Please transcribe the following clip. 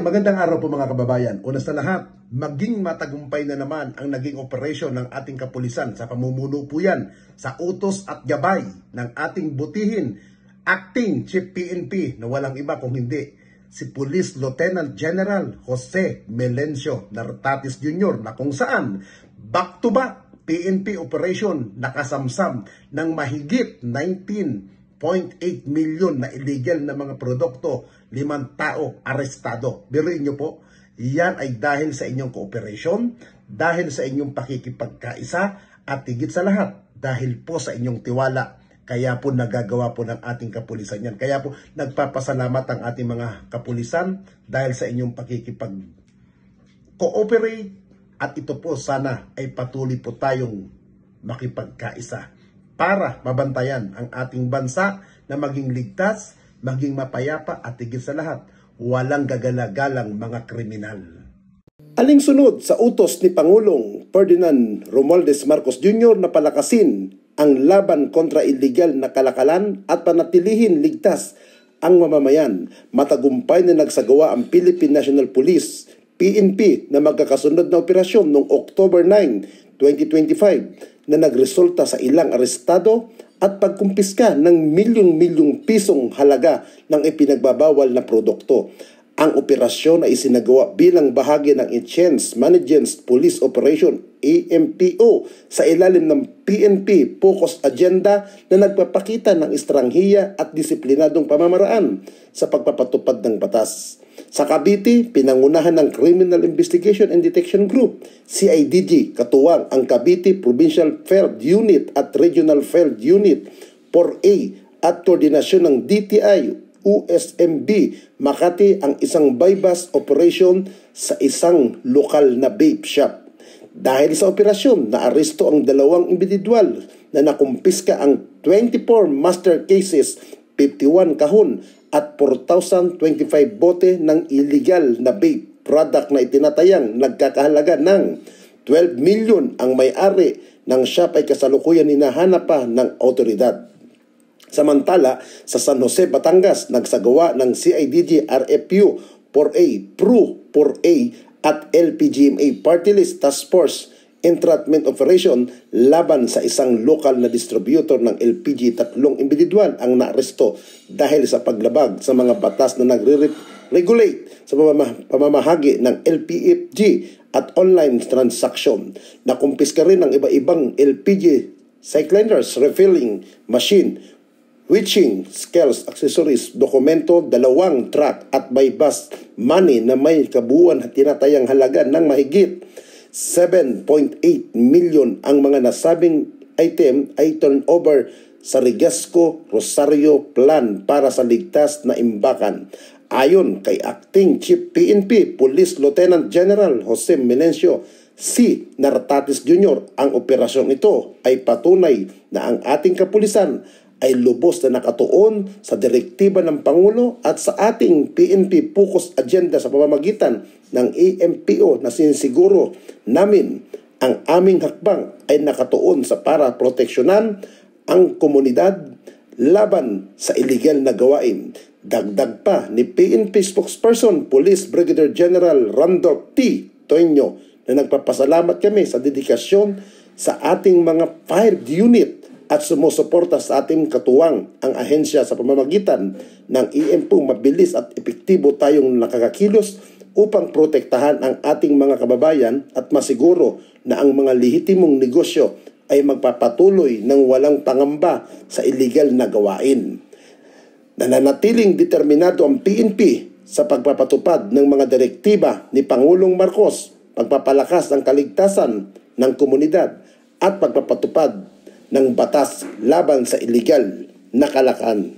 Magandang araw po mga kababayan. Una sa lahat, maging matagumpay na naman ang naging operasyon ng ating kapulisan sa pamumuno po yan sa utos at gabay ng ating butihin, acting Chief PNP na walang iba kung hindi si Police Lieutenant General Jose Melencio Nartatis Jr. na kung saan back-to-back PNP operation nakasamsam ng mahigit 19.8 million na illegal na mga produkto, 5 tao arestado. Biruin nyo po, yan ay dahil sa inyong cooperation, dahil sa inyong pakikipagkaisa, at higit sa lahat, dahil po sa inyong tiwala. Kaya po nagagawa po ng ating kapulisan yan. Kaya po nagpapasalamat ang ating mga kapulisan dahil sa inyong pakikipag-cooperate, at ito po sana ay patuloy po tayong makipagkaisa para mabantayan ang ating bansa na maging ligtas, maging mapayapa, at higit sa lahat, walang gagalagalang mga kriminal. Alinsunod sa utos ni Pangulong Ferdinand Romualdez Marcos Jr. na palakasin ang laban kontra illegal na kalakalan at panatilihin ligtas ang mamamayan, matagumpay na nagsagawa ang Philippine National Police, PNP, na magkakasunod na operasyon noong October 9, 2025 na nagresulta sa ilang arestado at pagkumpiska ng milyong-milyong pisong halaga ng ipinagbabawal na produkto. Ang operasyon ay isinagawa bilang bahagi ng Enhanced Management Police Operation AMPO sa ilalim ng PNP Focus Agenda na nagpapakita ng estranghiya at disiplinadong pamamaraan sa pagpapatupad ng batas. Sa Cavite, pinangunahan ng Criminal Investigation and Detection Group, CIDG, katuwang ang Cavite Provincial Field Unit at Regional Field Unit 4A at koordinasyon ng DTI, USMB, Makati ang isang bypass operation sa isang lokal na vape shop. Dahil sa operasyon, naaresto ang 2 individual na nakumpiska ang 24 master cases, 51 kahon at 4,025 bote ng illegal na vape product na itinatayang nagkakahalaga ng 12 million. Ang may-ari ng shop ay kasalukuyan hinahanap pa ng autoridad. Samantala, sa San Jose, Batangas, nagsagawa ng CIDG RFU 4A, PRU 4A at LPGMA Party List Task Force Entrapment Operation laban sa isang lokal na distributor ng LPG. 3 individual ang naaresto dahil sa paglabag sa mga batas na nagre-regulate sa pamamahagi ng LPFG at online transaction. Nakumpiska rin ang iba-ibang LPG cylinders, refilling machine, witching, scales, accessories, dokumento, 2 truck at bypass money na may kabuuan at tinatayang halaga ng mahigit 7.8 million. Ang mga nasabing item ay turnover sa Rigasco Rosario Plan para sa ligtas na imbakan. Ayon kay Acting Chief PNP Police Lieutenant General Jose Melencio C. Nartatis Jr., ang operasyon ito ay patunay na ang ating kapulisan ay lubos na nakatuon sa direktiba ng Pangulo at sa ating PNP Focus Agenda sa pamamagitan ng AMPO na sinisiguro namin ang aming hakbang ay nakatuon sa para proteksyonan ang komunidad laban sa illegal na gawain. Dagdag pa ni PNP spokesperson Police Brigadier General Randolph T. Toño na nagpapasalamat kami sa dedikasyon sa ating mga fire unit at sumusuporta sa ating katuwang ang ahensya sa pamamagitan ng EMPO. Mabilis at epektibo tayong nakakakilos upang protektahan ang ating mga kababayan at masiguro na ang mga lehitimong negosyo ay magpapatuloy ng walang pangamba sa illegal na gawain. Nananatiling determinado ang PNP sa pagpapatupad ng mga direktiba ni Pangulong Marcos, pagpapalakas ng kaligtasan ng komunidad at pagpapatupad ng batas laban sa illegal na kalakalan.